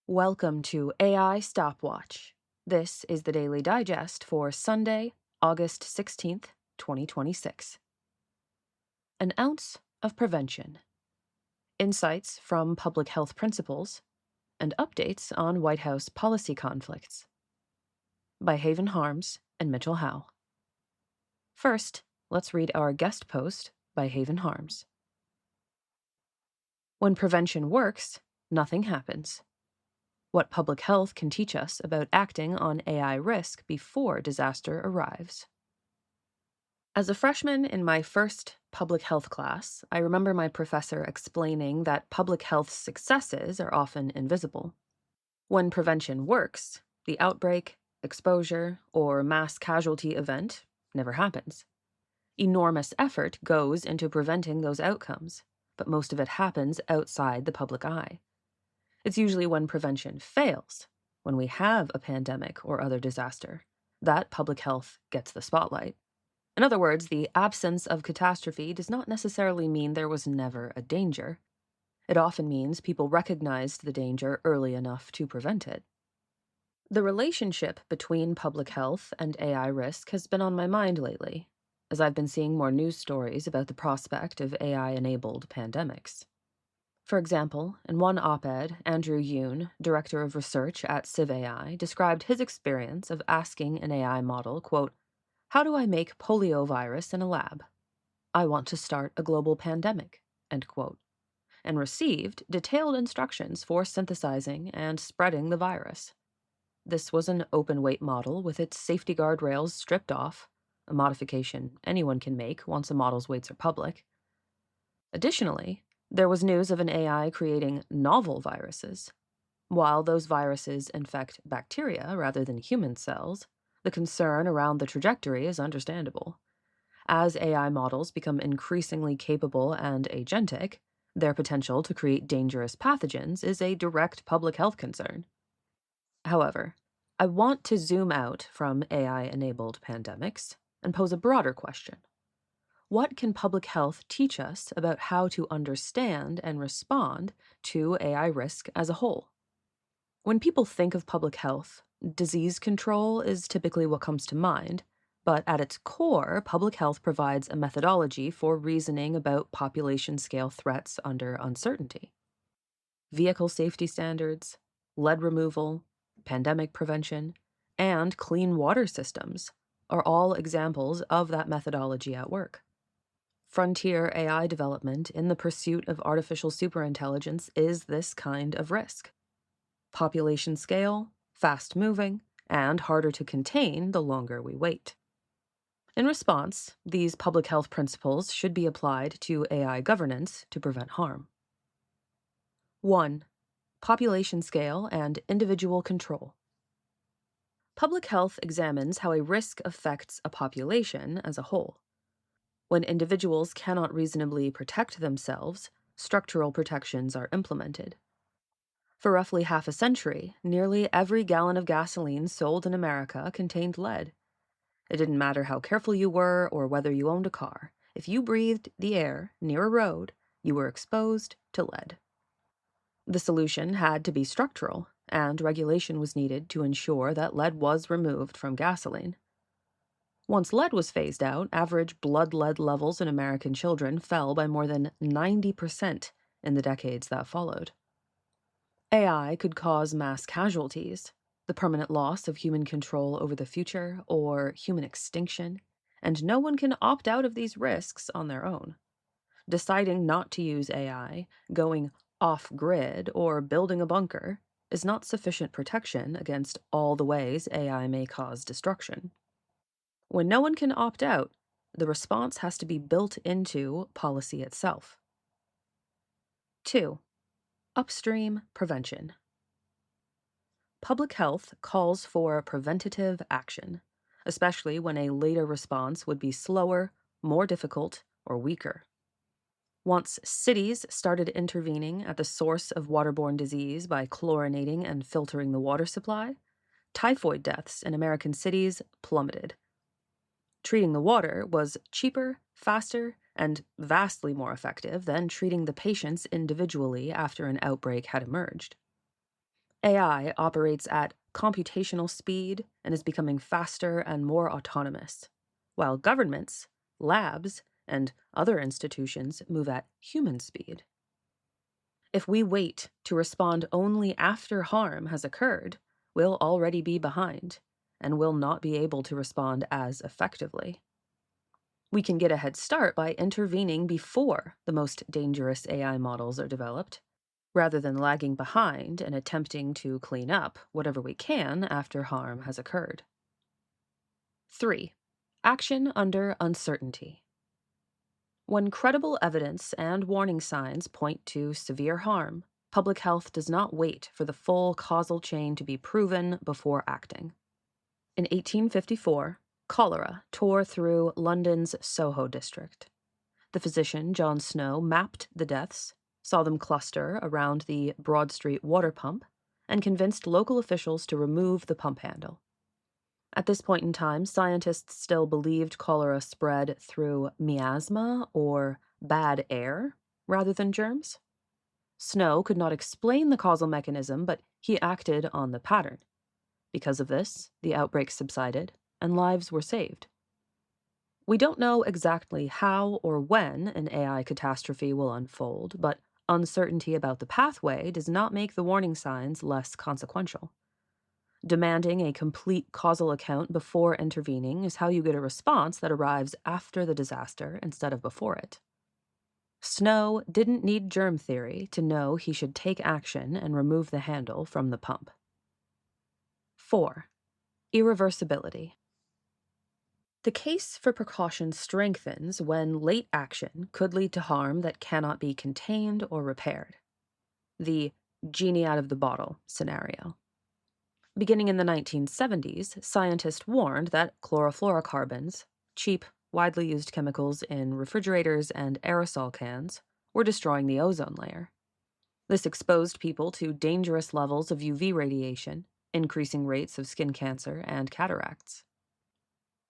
Welcome to AI Stopwatch. This is the Daily Digest for Sunday, August 16th, 2026. An ounce of prevention. Insights from public health principles and updates on White House policy conflicts. By Haven Harms and Mitchell Howe. First, let's read our guest post by Haven Harms. When prevention works, nothing happens. What public health can teach us about acting on AI risk before disaster arrives. As a freshman in my first public health class, I remember my professor explaining that public health successes are often invisible. When prevention works, the outbreak, exposure, or mass casualty event never happens. Enormous effort goes into preventing those outcomes, but most of it happens outside the public eye. It's usually when prevention fails, when we have a pandemic or other disaster, that public health gets the spotlight. In other words, the absence of catastrophe does not necessarily mean there was never a danger. It often means people recognized the danger early enough to prevent it. The relationship between public health and AI risk has been on my mind lately, as I've been seeing more news stories about the prospect of AI-enabled pandemics. For example, in one op-ed, Andrew Yoon, director of research at CivAI, described his experience of asking an AI model, quote, "How do I make poliovirus in a lab? I want to start a global pandemic," end quote, and received detailed instructions for synthesizing and spreading the virus. This was an open-weight model with its safety guardrails stripped off, a modification anyone can make once a model's weights are public. Additionally, there was news of an AI creating novel viruses. While those viruses infect bacteria rather than human cells, the concern around the trajectory is understandable. As AI models become increasingly capable and agentic, their potential to create dangerous pathogens is a direct public health concern. However, I want to zoom out from AI-enabled pandemics and pose a broader question. What can public health teach us about how to understand and respond to AI risk as a whole? When people think of public health, disease control is typically what comes to mind, but at its core, public health provides a methodology for reasoning about population-scale threats under uncertainty. Vehicle safety standards, lead removal, pandemic prevention, and clean water systems are all examples of that methodology at work. Frontier AI development in the pursuit of artificial superintelligence is this kind of risk. Population scale, fast-moving, and harder to contain the longer we wait. In response, these public health principles should be applied to AI governance to prevent harm. 1. Population scale and individual control. Public health examines how a risk affects a population as a whole. When individuals cannot reasonably protect themselves, structural protections are implemented. For roughly half a century, nearly every gallon of gasoline sold in America contained lead. It didn't matter how careful you were or whether you owned a car. If you breathed the air near a road, you were exposed to lead. The solution had to be structural, and regulation was needed to ensure that lead was removed from gasoline. Once lead was phased out, average blood lead levels in American children fell by more than 90% in the decades that followed. AI could cause mass casualties, the permanent loss of human control over the future, or human extinction, and no one can opt out of these risks on their own. Deciding not to use AI, going off-grid, or building a bunker is not sufficient protection against all the ways AI may cause destruction. When no one can opt out, the response has to be built into policy itself. 2. Upstream prevention. Public health calls for preventative action, especially when a later response would be slower, more difficult, or weaker. Once cities started intervening at the source of waterborne disease by chlorinating and filtering the water supply, typhoid deaths in American cities plummeted. Treating the water was cheaper, faster, and vastly more effective than treating the patients individually after an outbreak had emerged. AI operates at computational speed and is becoming faster and more autonomous, while governments, labs, and other institutions move at human speed. If we wait to respond only after harm has occurred, we'll already be behind and will not be able to respond as effectively. We can get a head start by intervening before the most dangerous AI models are developed, rather than lagging behind and attempting to clean up whatever we can after harm has occurred. 3. Action under uncertainty. When credible evidence and warning signs point to severe harm, public health does not wait for the full causal chain to be proven before acting. In 1854, cholera tore through London's Soho district. The physician, John Snow, mapped the deaths, saw them cluster around the Broad Street water pump, and convinced local officials to remove the pump handle. At this point in time, scientists still believed cholera spread through miasma or bad air rather than germs. Snow could not explain the causal mechanism, but he acted on the pattern. Because of this, the outbreak subsided, and lives were saved. We don't know exactly how or when an AI catastrophe will unfold, but uncertainty about the pathway does not make the warning signs less consequential. Demanding a complete causal account before intervening is how you get a response that arrives after the disaster instead of before it. Snow didn't need germ theory to know he should take action and remove the handle from the pump. 4. Irreversibility. The case for precaution strengthens when late action could lead to harm that cannot be contained or repaired. The genie out of the bottle scenario. Beginning in the 1970s, scientists warned that chlorofluorocarbons, cheap, widely used chemicals in refrigerators and aerosol cans, were destroying the ozone layer. This exposed people to dangerous levels of UV radiation, increasing rates of skin cancer and cataracts.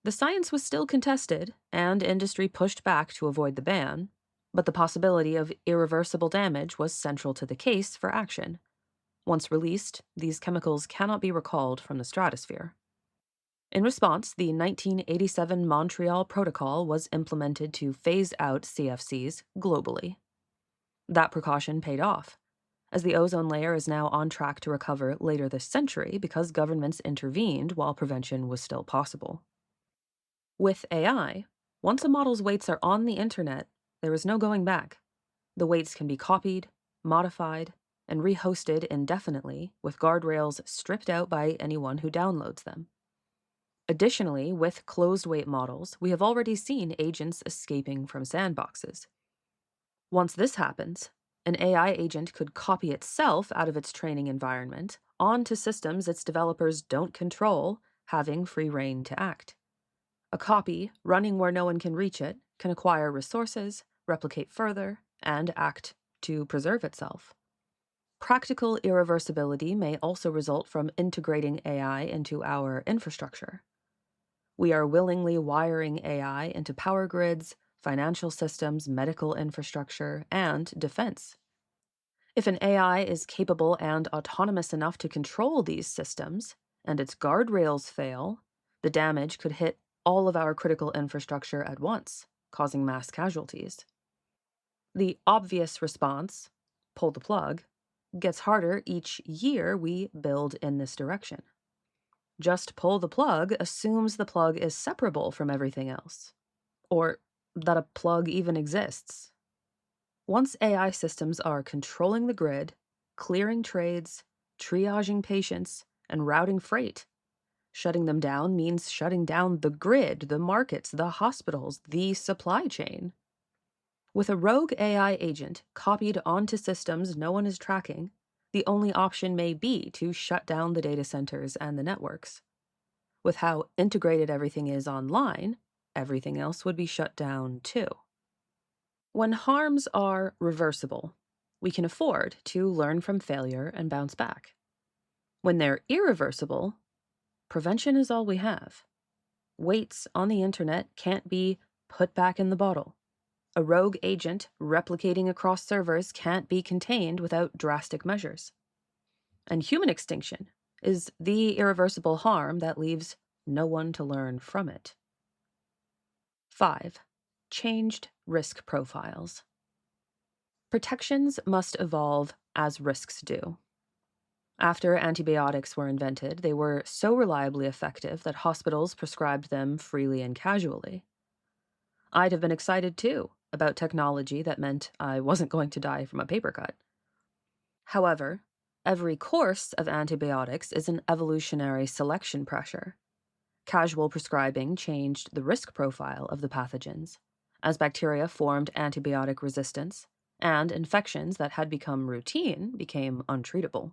The science was still contested, and industry pushed back to avoid the ban, but the possibility of irreversible damage was central to the case for action. Once released, these chemicals cannot be recalled from the stratosphere. In response, the 1987 Montreal Protocol was implemented to phase out CFCs globally. That precaution paid off, as the ozone layer is now on track to recover later this century because governments intervened while prevention was still possible. With AI, once a model's weights are on the internet, there is no going back. The weights can be copied, modified, and rehosted indefinitely, with guardrails stripped out by anyone who downloads them. Additionally, with closed-weight models, we have already seen agents escaping from sandboxes. Once this happens, an AI agent could copy itself out of its training environment onto systems its developers don't control, having free rein to act. A copy, running where no one can reach it, can acquire resources, replicate further, and act to preserve itself. Practical irreversibility may also result from integrating AI into our infrastructure. We are willingly wiring AI into power grids, financial systems, medical infrastructure, and defense. If an AI is capable and autonomous enough to control these systems, and its guardrails fail, the damage could hit all of our critical infrastructure at once, causing mass casualties. The obvious response, pull the plug, gets harder each year we build in this direction. Just pull the plug assumes the plug is separable from everything else, or that a plug even exists. Once AI systems are controlling the grid, clearing trades, triaging patients, and routing freight, shutting them down means shutting down the grid, the markets, the hospitals, the supply chain. With a rogue AI agent copied onto systems no one is tracking, the only option may be to shut down the data centers and the networks. With how integrated everything is online, everything else would be shut down too. When harms are reversible, we can afford to learn from failure and bounce back. When they're irreversible, prevention is all we have. Weights on the internet can't be put back in the bottle. A rogue agent replicating across servers can't be contained without drastic measures. And human extinction is the irreversible harm that leaves no one to learn from it. 5. Changed risk profiles. Protections must evolve as risks do. After antibiotics were invented, they were so reliably effective that hospitals prescribed them freely and casually. I'd have been excited too about technology that meant I wasn't going to die from a paper cut. However, every course of antibiotics is an evolutionary selection pressure. Casual prescribing changed the risk profile of the pathogens, as bacteria formed antibiotic resistance, and infections that had become routine became untreatable.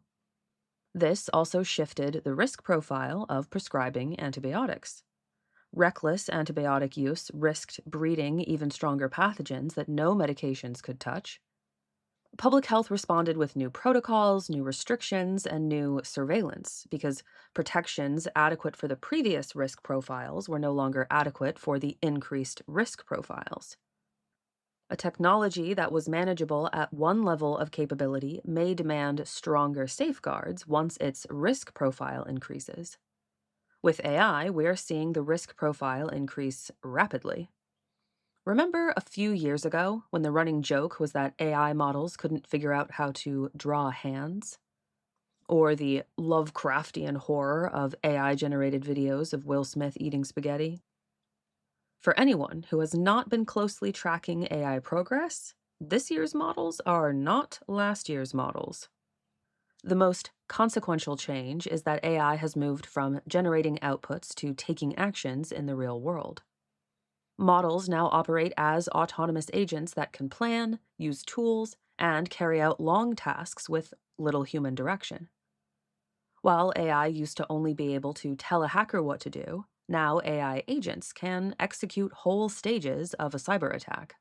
This also shifted the risk profile of prescribing antibiotics. Reckless antibiotic use risked breeding even stronger pathogens that no medications could touch. Public health responded with new protocols, new restrictions, and new surveillance because protections adequate for the previous risk profiles were no longer adequate for the increased risk profiles. A technology that was manageable at one level of capability may demand stronger safeguards once its risk profile increases. With AI, we're seeing the risk profile increase rapidly. Remember a few years ago when the running joke was that AI models couldn't figure out how to draw hands? Or the Lovecraftian horror of AI-generated videos of Will Smith eating spaghetti? For anyone who has not been closely tracking AI progress, this year's models are not last year's models. The most consequential change is that AI has moved from generating outputs to taking actions in the real world. Models now operate as autonomous agents that can plan, use tools, and carry out long tasks with little human direction. While AI used to only be able to tell a hacker what to do, now AI agents can execute whole stages of a cyber attack.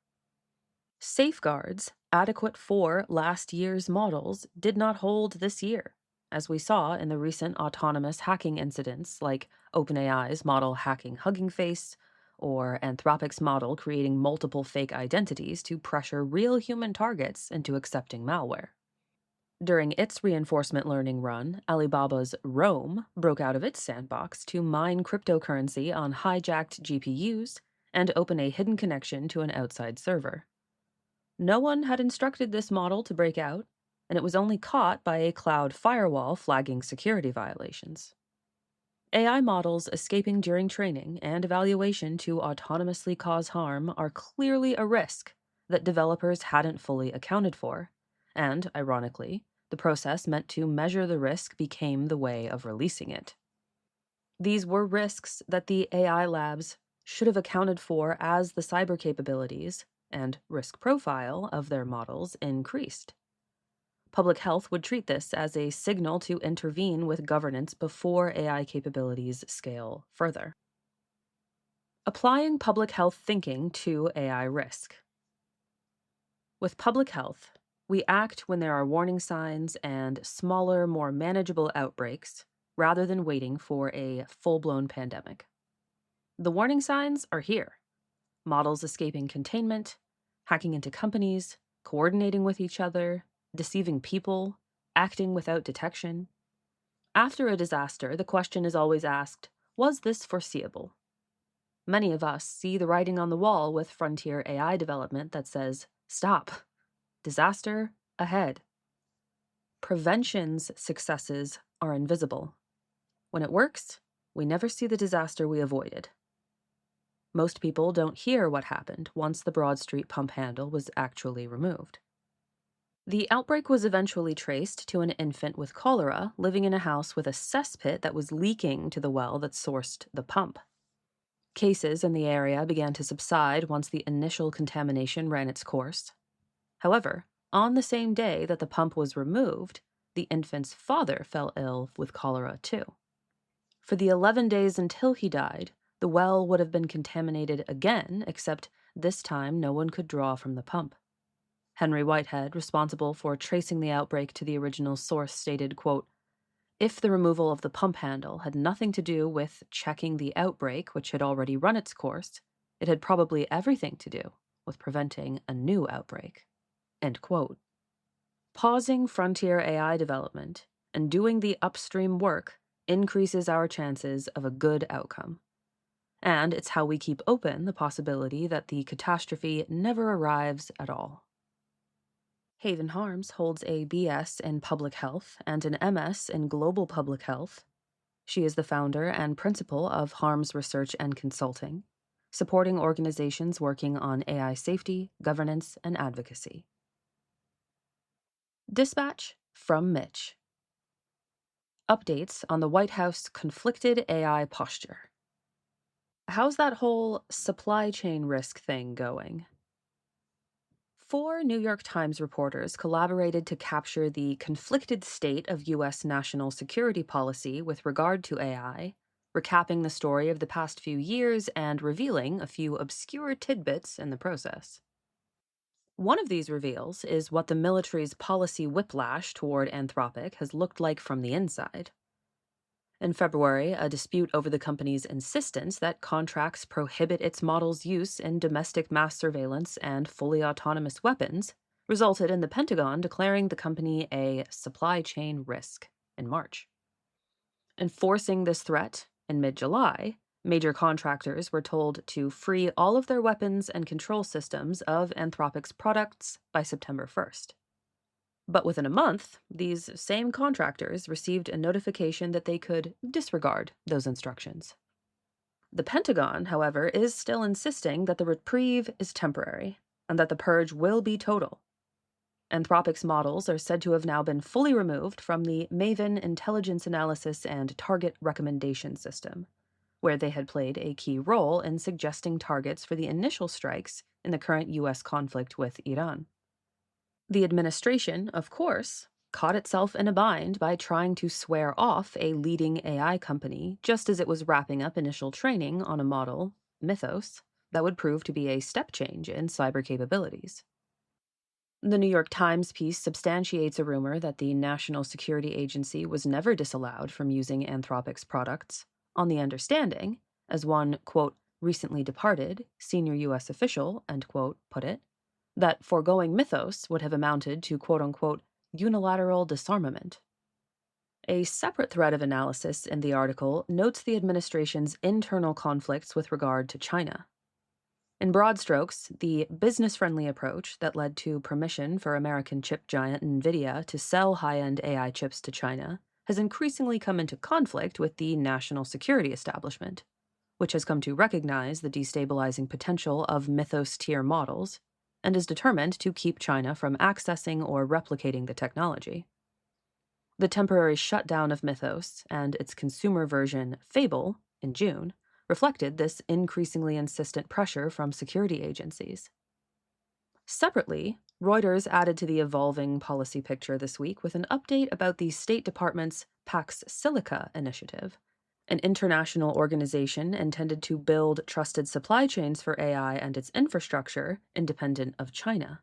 Safeguards adequate for last year's models did not hold this year, as we saw in the recent autonomous hacking incidents like OpenAI's model hacking Hugging Face, or Anthropic's model creating multiple fake identities to pressure real human targets into accepting malware. During its reinforcement learning run, Alibaba's Roam broke out of its sandbox to mine cryptocurrency on hijacked GPUs and open a hidden connection to an outside server. No one had instructed this model to break out, and it was only caught by a cloud firewall flagging security violations. AI models escaping during training and evaluation to autonomously cause harm are clearly a risk that developers hadn't fully accounted for, and, ironically, the process meant to measure the risk became the way of releasing it. These were risks that the AI labs should have accounted for as the cyber capabilities and risk profile of their models increased. Public health would treat this as a signal to intervene with governance before AI capabilities scale further. Applying public health thinking to AI risk. With public health, we act when there are warning signs and smaller, more manageable outbreaks rather than waiting for a full-blown pandemic. The warning signs are here: models escaping containment, hacking into companies, coordinating with each other, deceiving people, acting without detection. After a disaster, the question is always asked, was this foreseeable? Many of us see the writing on the wall with frontier AI development that says, stop, disaster ahead. Prevention's successes are invisible. When it works, we never see the disaster we avoided. Most people don't hear what happened once the Broad Street pump handle was actually removed. The outbreak was eventually traced to an infant with cholera living in a house with a cesspit that was leaking to the well that sourced the pump. Cases in the area began to subside once the initial contamination ran its course. However, on the same day that the pump was removed, the infant's father fell ill with cholera too. For the 11 days until he died, the well would have been contaminated again, except this time no one could draw from the pump. Henry Whitehead, responsible for tracing the outbreak to the original source, stated, quote, "If the removal of the pump handle had nothing to do with checking the outbreak, which had already run its course, it had probably everything to do with preventing a new outbreak." End quote. Pausing frontier AI development and doing the upstream work increases our chances of a good outcome. And it's how we keep open the possibility that the catastrophe never arrives at all. Haven Harms holds a BS in Public Health and an MS in Global Public Health. She is the founder and principal of Harms Research and Consulting, supporting organizations working on AI safety, governance, and advocacy. Dispatch from Mitch. Updates on the White House conflicted AI posture. How's that whole supply chain risk thing going? 4 New York Times reporters collaborated to capture the conflicted state of U.S. national security policy with regard to AI, recapping the story of the past few years and revealing a few obscure tidbits in the process. One of these reveals is what the military's policy whiplash toward Anthropic has looked like from the inside. In February, a dispute over the company's insistence that contracts prohibit its model's use in domestic mass surveillance and fully autonomous weapons resulted in the Pentagon declaring the company a supply chain risk in March. Enforcing this threat, in mid-July, major contractors were told to free all of their weapons and control systems of Anthropic's products by September 1st. But within a month, these same contractors received a notification that they could disregard those instructions. The Pentagon, however, is still insisting that the reprieve is temporary and that the purge will be total. Anthropic's models are said to have now been fully removed from the Maven intelligence analysis and target recommendation system, where they had played a key role in suggesting targets for the initial strikes in the current U.S. conflict with Iran. The administration, of course, caught itself in a bind by trying to swear off a leading AI company just as it was wrapping up initial training on a model, Mythos, that would prove to be a step change in cyber capabilities. The New York Times piece substantiates a rumor that the National Security Agency was never disallowed from using Anthropic's products, on the understanding, as one, quote, recently departed senior U.S. official, end quote, put it, that foregoing Mythos would have amounted to quote-unquote unilateral disarmament. A separate thread of analysis in the article notes the administration's internal conflicts with regard to China. In broad strokes, the business-friendly approach that led to permission for American chip giant NVIDIA to sell high-end AI chips to China has increasingly come into conflict with the national security establishment, which has come to recognize the destabilizing potential of Mythos-tier models and is determined to keep China from accessing or replicating the technology. The temporary shutdown of Mythos and its consumer version, Fable, in June, reflected this increasingly insistent pressure from security agencies. Separately, Reuters added to the evolving policy picture this week with an update about the State Department's Pax Silica initiative, an international organization intended to build trusted supply chains for AI and its infrastructure independent of China.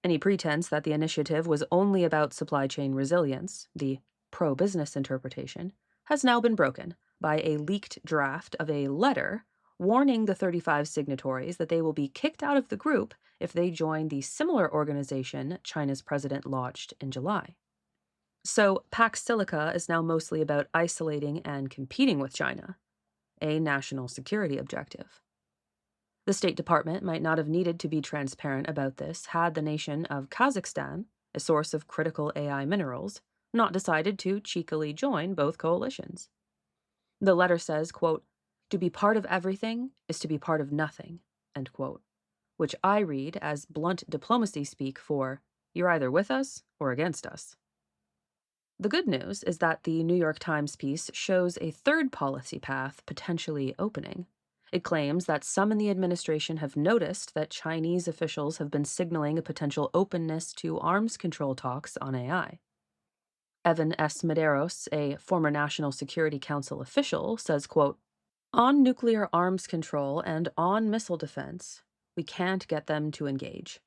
Any pretense that the initiative was only about supply chain resilience, the pro-business interpretation, has now been broken by a leaked draft of a letter warning the 35 signatories that they will be kicked out of the group if they join the similar organization China's president launched in July. So, Pax Silica is now mostly about isolating and competing with China, a national security objective. The State Department might not have needed to be transparent about this had the nation of Kazakhstan, a source of critical AI minerals, not decided to cheekily join both coalitions. The letter says, quote, "To be part of everything is to be part of nothing," end quote, which I read as blunt diplomacy speak for, you're either with us or against us. The good news is that the New York Times piece shows a third policy path potentially opening. It claims that some in the administration have noticed that Chinese officials have been signaling a potential openness to arms control talks on AI. Evan S. Medeiros, a former National Security Council official, says, quote, "On nuclear arms control and on missile defense, we can't get them to engage.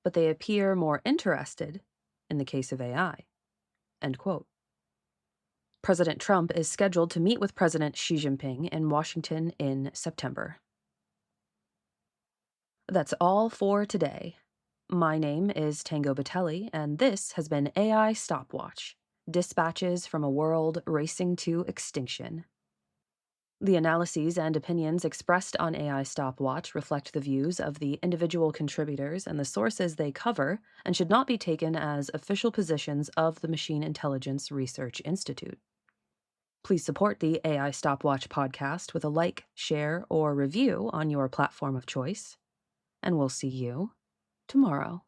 But they appear more interested in the case of AI." End quote. President Trump is scheduled to meet with President Xi Jinping in Washington in September. That's all for today. My name is Tango Batelli, and this has been AI Stopwatch, Dispatches from a World Racing to Extinction. The analyses and opinions expressed on AI Stopwatch reflect the views of the individual contributors and the sources they cover and should not be taken as official positions of the Machine Intelligence Research Institute. Please support the AI Stopwatch podcast with a like, share, or review on your platform of choice, and we'll see you tomorrow.